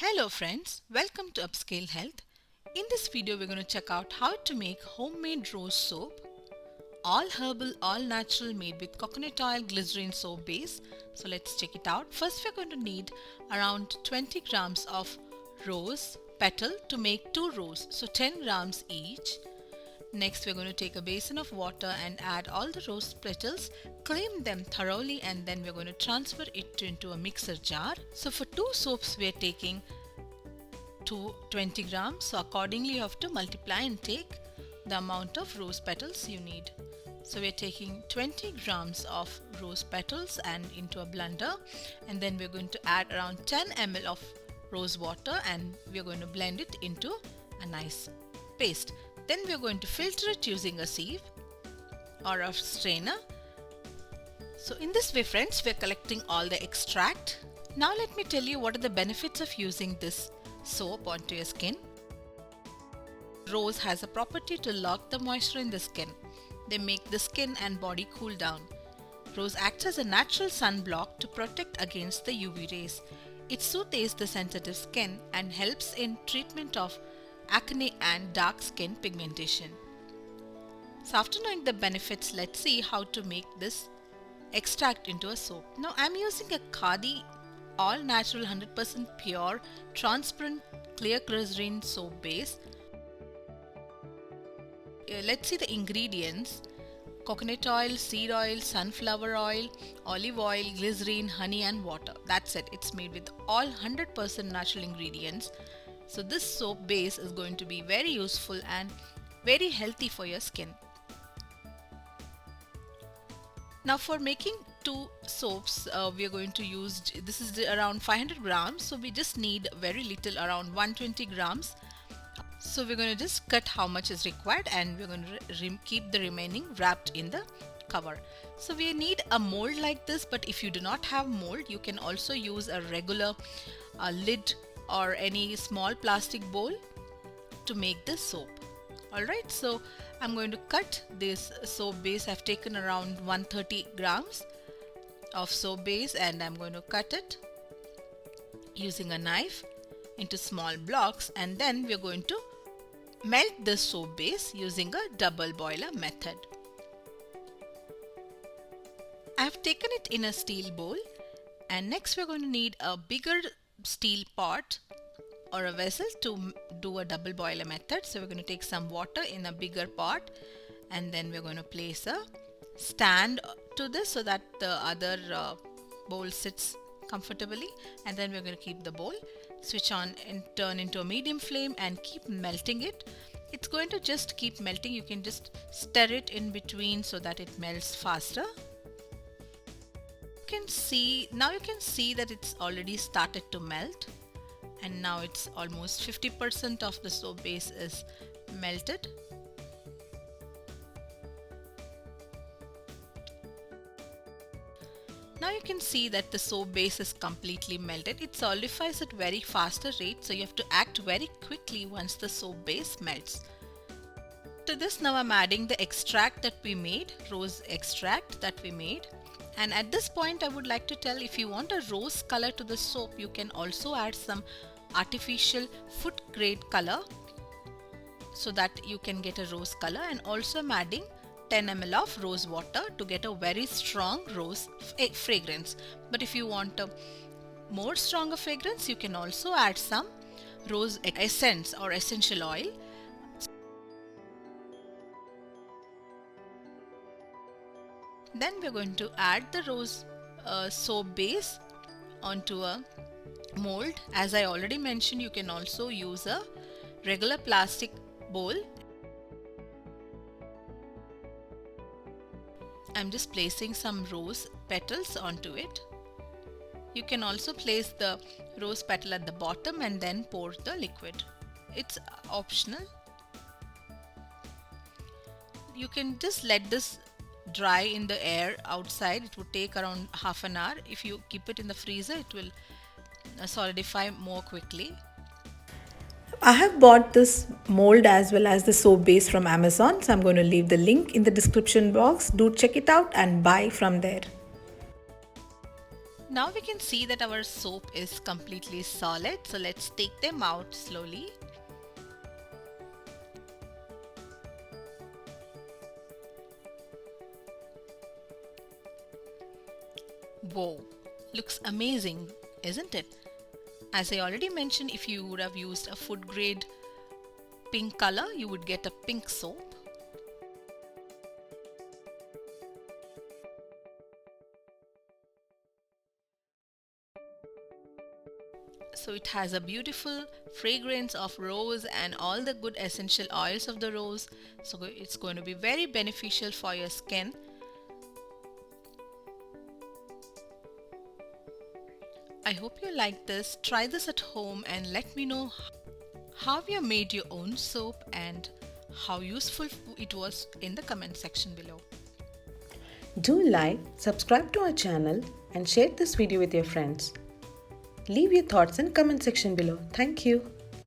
Hello friends, welcome to Upscale Health. In this video we're going to check out how to make homemade rose soap. All herbal, all natural, made with coconut oil glycerin soap base. So let's check it out. First we're going to need around 20 grams of rose petal to make 2 rose. So 10 grams each. Next we're going to take a basin of water and add all the rose petals, clean them thoroughly, and then we're going to transfer it into a mixer jar. So for 2 soaps we are taking 20 grams, so accordingly you have to multiply and take the amount of rose petals you need. So we are taking 20 grams of rose petals and into a blender, and then we're going to add around 10 ml of rose water and we're going to blend it into a nice paste. Then we're going to filter it using a sieve or a strainer. So in this way friends, we're collecting all the extract. Now let me tell you what are the benefits of using this soap onto your skin. Rose has a property to lock the moisture in the skin. They make the skin and body cool down. Rose acts as a natural sunblock to protect against the UV rays. It soothes the sensitive skin and helps in treatment of acne and dark skin pigmentation. So after knowing the benefits, let's see how to make this extract into a soap. Now I'm using a Kadhi all natural 100% pure transparent clear glycerin soap base. Let's see the ingredients: coconut oil, seed oil, sunflower oil, olive oil, glycerin, honey and water. That's it. It's made with all 100% natural ingredients. So this soap base is going to be very useful and very healthy for your skin. Now for making 2 soaps, we are going to use, this is around 500 grams, so we just need very little, around 120 grams. So we're going to just cut how much is required and we're going to keep the remaining wrapped in the cover. So we need a mold like this, but if you do not have mold, you can also use a regular lid or any small plastic bowl to make this soap. Alright, so I'm going to cut this soap base. I've taken around 130 grams of soap base and I'm going to cut it using a knife into small blocks, and then we're going to melt the soap base using a double boiler method. I've taken it in a steel bowl, and next we're going to need a bigger steel pot or a vessel to do a double boiler method. So we're going to take some water in a bigger pot and then we're going to place a stand to this so that the other bowl sits comfortably, and then we're going to keep the bowl, switch on and turn into a medium flame and keep melting it. It's going to just keep melting. You can just stir it in between so that it melts faster. You can see that it's already started to melt, and now it's almost 50% of the soap base is melted. Now you can see that the soap base is completely melted. It solidifies at very faster rate, so you have to act very quickly once the soap base melts. To this now I'm adding the extract that we made, rose extract that we made. And at this point I would like to tell, if you want a rose color to the soap, you can also add some artificial food grade color so that you can get a rose color. And also I'm adding 10 ml of rose water to get a very strong rose fragrance. But if you want a more stronger fragrance, you can also add some rose essence or essential oil. Then we're going to add the rose soap base onto a mold. As I already mentioned, you can also use a regular plastic bowl. I'm just placing some rose petals onto it. You can also place the rose petal at the bottom and then pour the liquid. It's optional. You can just let this dry in the air outside. It would take around half an hour. If you keep it in the freezer, it will solidify more quickly. I have bought this mold as well as the soap base from Amazon, so I'm going to leave the link in the description box. Do check it out and buy from there. Now we can see that our soap is completely solid, so let's take them out slowly. Whoa, looks amazing, isn't it? As I already mentioned, if you would have used a food grade pink color, you would get a pink soap. So it has a beautiful fragrance of rose and all the good essential oils of the rose. So it's going to be very beneficial for your skin. I hope you like this. Try this at home and let me know how you made your own soap and how useful it was in the comment section below. Do like, subscribe to our channel and share this video with your friends. Leave your thoughts in comment section below. Thank you.